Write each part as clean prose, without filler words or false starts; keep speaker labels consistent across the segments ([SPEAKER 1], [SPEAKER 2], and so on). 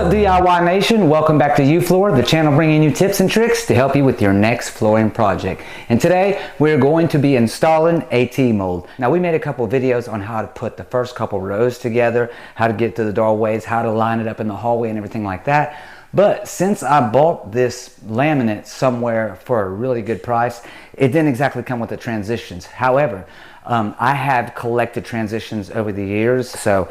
[SPEAKER 1] up, DIY Nation? Welcome back to UFloor, the channel bringing you tips and tricks to help you with your next flooring project. And today we're going to be installing a T-mold. Now, we made a couple videos on how to put the first couple rows together, how to get to the doorways, how to line it up in the hallway and everything like that. But since I bought this laminate somewhere for a really good price, it didn't exactly come with the transitions. However, I have collected transitions over the years, so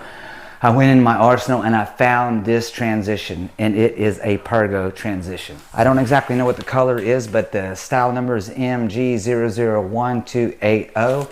[SPEAKER 1] I went in my arsenal and I found this transition, and it is a Pergo transition. I don't exactly know what the color is, but the style number is MG001280.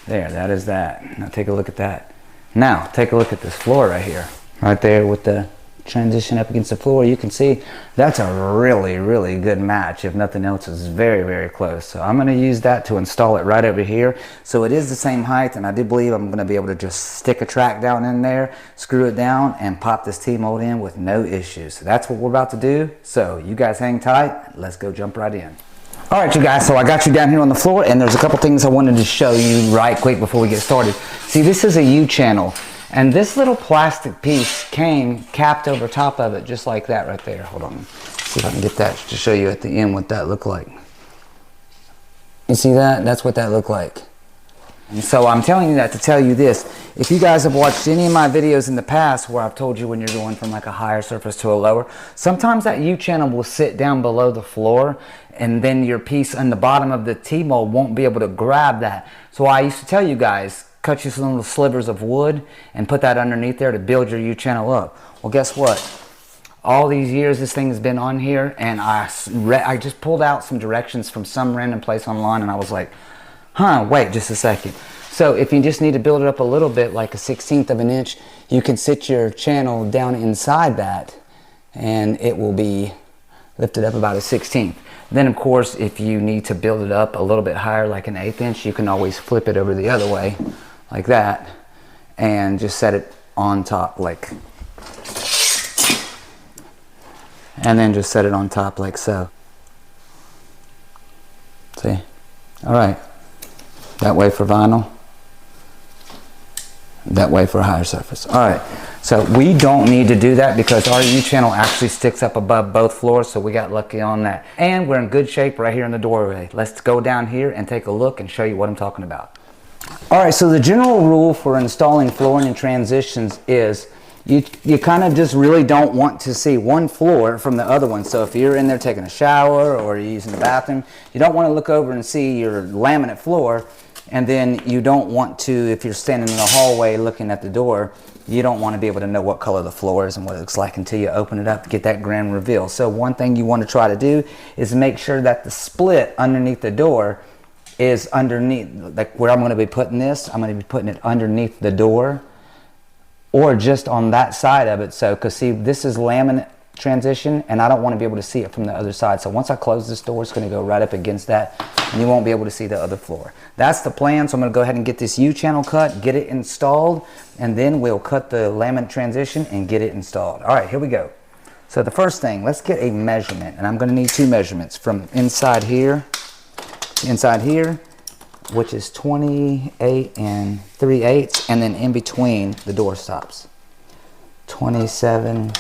[SPEAKER 1] There, that is that. Now take a look at that. Now take a look at this floor right here. Right there with the transition up against the floor, you can see that's a really good match. If nothing else, is very close. So I'm going to use that to install it right over here. So it is the same height, and I do believe I'm going to be able to just stick a track down in there, screw it down, and pop this T-mold in with no issues. So that's what we're about to do. So you guys hang tight. Let's go jump right in. All right, you guys, so I got you down here on the floor, and there's a couple things I wanted to show you right quick before we get started. See, this is a U-channel. And this little plastic piece came capped over top of it, just like that right there. Hold on, see if I can get that to show you at the end what that looked like. You see that? That's what that looked like. And so I'm telling you that to tell you this. If you guys have watched any of my videos in the past where I've told you when you're going from like a higher surface to a lower, sometimes that U-channel will sit down below the floor, and then your piece on the bottom of the T-mold won't be able to grab that. So I used to tell you guys, cut you some little slivers of wood and put that underneath there to build your U-channel up. Well, guess what? All these years this thing has been on here, and I just pulled out some directions from some random place online, and I was like, huh, wait just a second. So if you just need to build it up a little bit, like a 1/16 of an inch, you can sit your channel down inside that, and it will be lifted up about a 1/16. Then of course, if you need to build it up a little bit higher, like an 1/8 inch, you can always flip it over the other way, like that, and just set it on top, like, and then just set it on top like so. See? All right. That way for vinyl, that way for a higher surface. All right, so we don't need to do that because our U-channel actually sticks up above both floors, so we got lucky on that. And we're in good shape right here in the doorway. Let's go down here and take a look and show you what I'm talking about. All right, so the general rule for installing flooring and transitions is you kind of just really don't want to see one floor from the other one. So if you're in there taking a shower or you're using the bathroom, you don't want to look over and see your laminate floor. And then you don't want to, if you're standing in the hallway looking at the door, you don't want to be able to know what color the floor is and what it looks like until you open it up to get that grand reveal. So one thing you want to try to do is make sure that the split underneath the door is underneath, like where I'm going to be putting this, I'm going to be putting it underneath the door or just on that side of it. So, because see, this is laminate transition, and I don't want to be able to see it from the other side. So once I close this door, it's going to go right up against that, and you won't be able to see the other floor. That's the plan. So I'm going to go ahead and get this U-channel cut, get it installed, and then we'll cut the laminate transition and get it installed. All right, here we go. So the first thing, let's get a measurement, and I'm going to need two measurements from inside here, which is 28 3/8, and then in between the door stops, 27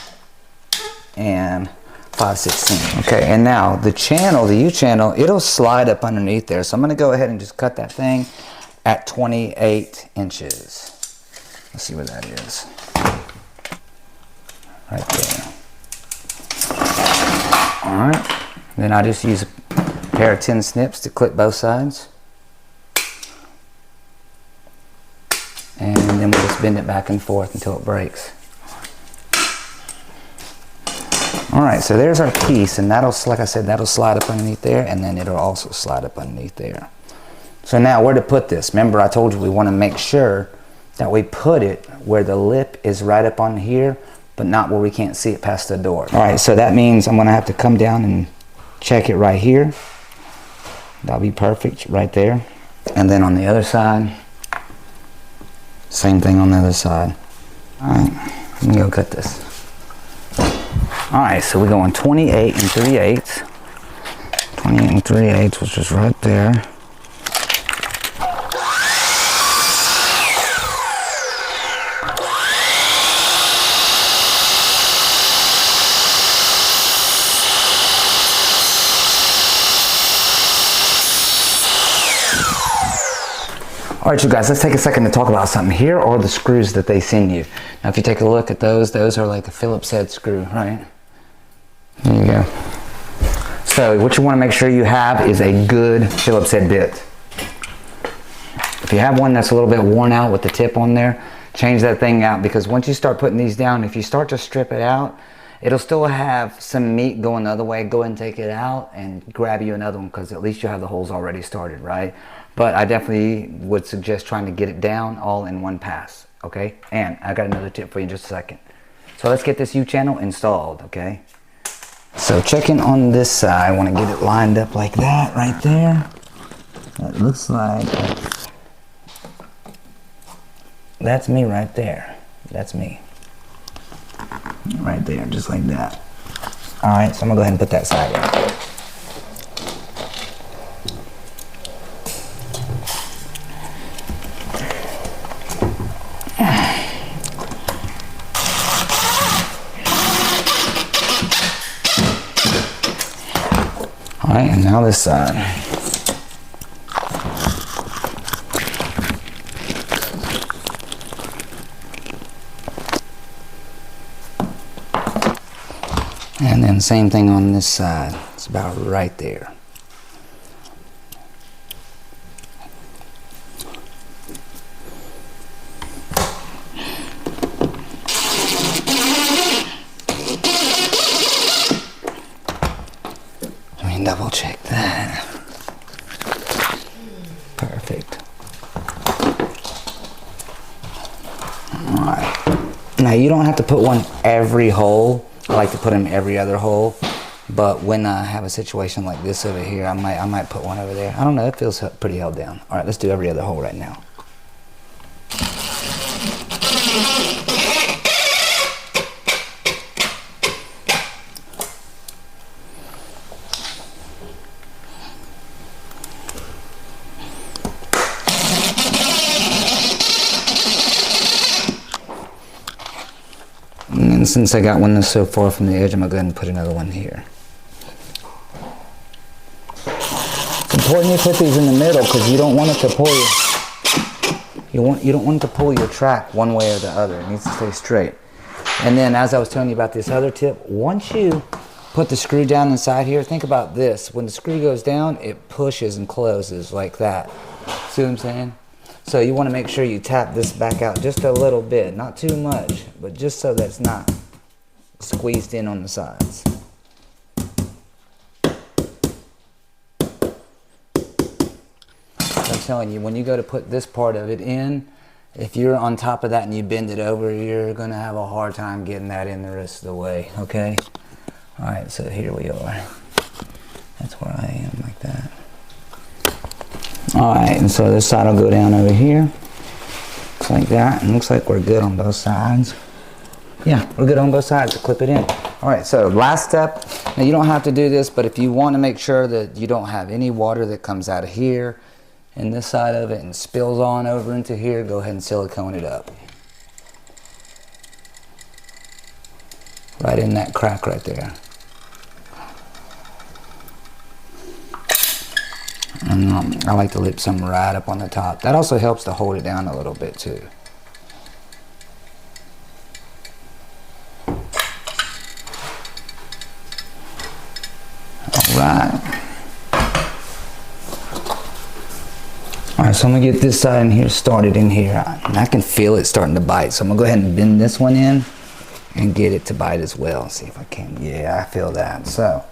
[SPEAKER 1] and 5/16. Okay, and now the channel, the U-channel, it'll slide up underneath there. So I'm going to go ahead and just cut that thing at 28 inches. Let's see where that is. Right there. All right. Then I just use a pair of 10 snips to clip both sides. And then we'll just bend it back and forth until it breaks. All right, so there's our piece, and that'll, like I said, that'll slide up underneath there, and then it'll also slide up underneath there. So now where to put this? Remember I told you we want to make sure that we put it where the lip is right up on here, but not where we can't see it past the door. All right, so that means I'm going to have to come down and check it right here. That'll be perfect right there. And then on the other side, same thing on the other side. All right, let me go cut this. All right, so we're going 28 3/8. 28 3/8, which is right there. All right, you guys, let's take a second to talk about something. Here are the screws that they send you. Now, if you take a look at those are like a Phillips head screw, right? There you go. So what you want to make sure you have is a good Phillips head bit. If you have one that's a little bit worn out with the tip on there, change that thing out, because once you start putting these down, if you start to strip it out, it'll still have some meat going the other way. Go ahead and take it out and grab you another one, because at least you have the holes already started, right? But I definitely would suggest trying to get it down all in one pass, okay? And I got another tip for you in just a second. So let's get this U-channel installed, okay? So checking on this side, I want to get it lined up like that right there. That looks like, that's me right there. That's me. Right there, just like that. All right, so I'm gonna go ahead and put that side in. All right, and now this side. And then same thing on this side. It's about right there. Let me double check that. Perfect. All right. Now you don't have to put one every hole. I like to put them every other hole, but when I have a situation like this over here, I might put one over there. I don't know, it feels pretty held down. All right, let's do every other hole right now. And since I got one that's so far from the edge, I'm going to go ahead and put another one here. It's important you put these in the middle, because you don't want it to pull you don't want it to pull your track one way or the other. It needs to stay straight. And then, as I was telling you about this other tip, once you put the screw down inside here, think about this. When the screw goes down, it pushes and closes like that. See what I'm saying? So you want to make sure you tap this back out just a little bit, not too much, but just so that's not squeezed in on the sides. I'm telling you, when you go to put this part of it in, if you're on top of that and you bend it over, you're going to have a hard time getting that in the rest of the way, okay? All right, so here we are. That's where I am, like that. All right, and so this side will go down over here, just like that, and looks like we're good on both sides. Yeah, we're good on both sides to clip it in. All right, so last step. Now you don't have to do this, but if you want to make sure that you don't have any water that comes out of here and this side of it and spills on over into here, go ahead and silicone it up. Right in that crack right there. And I like to lip some right up on the top. That also helps to hold it down a little bit too. Alright. Alright, so I'm going to get this side in here started in here. And I can feel it starting to bite. So I'm going to go ahead and bend this one in and get it to bite as well. See if I can. Yeah, I feel that. So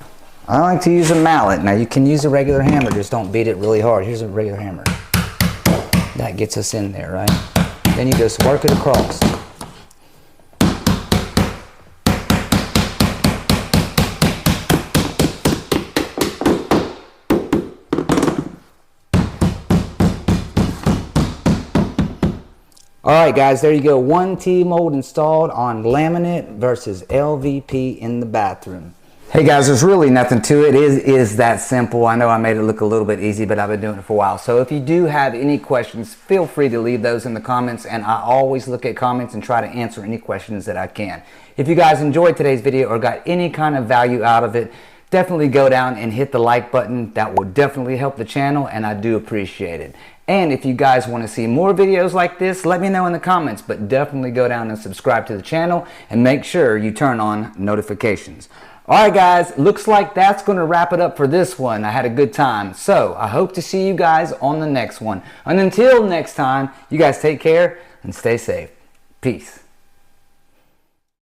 [SPEAKER 1] I like to use a mallet. Now you can use a regular hammer, just don't beat it really hard. Here's a regular hammer. That gets us in there, right? Then you just work it across. Alright guys, there you go. 1T mold installed on laminate versus LVP in the bathroom. Hey guys, there's really nothing to it. It is that simple. I know I made it look a little bit easy, but I've been doing it for a while. So if you do have any questions, feel free to leave those in the comments, and I always look at comments and try to answer any questions that I can. If you guys enjoyed today's video or got any kind of value out of it, definitely go down and hit the like button. That will definitely help the channel, and I do appreciate it. And if you guys want to see more videos like this, let me know in the comments, but definitely go down and subscribe to the channel and make sure you turn on notifications. Alright guys, looks like that's going to wrap it up for this one. I had a good time. So I hope to see you guys on the next one. And until next time, you guys take care and stay safe. Peace.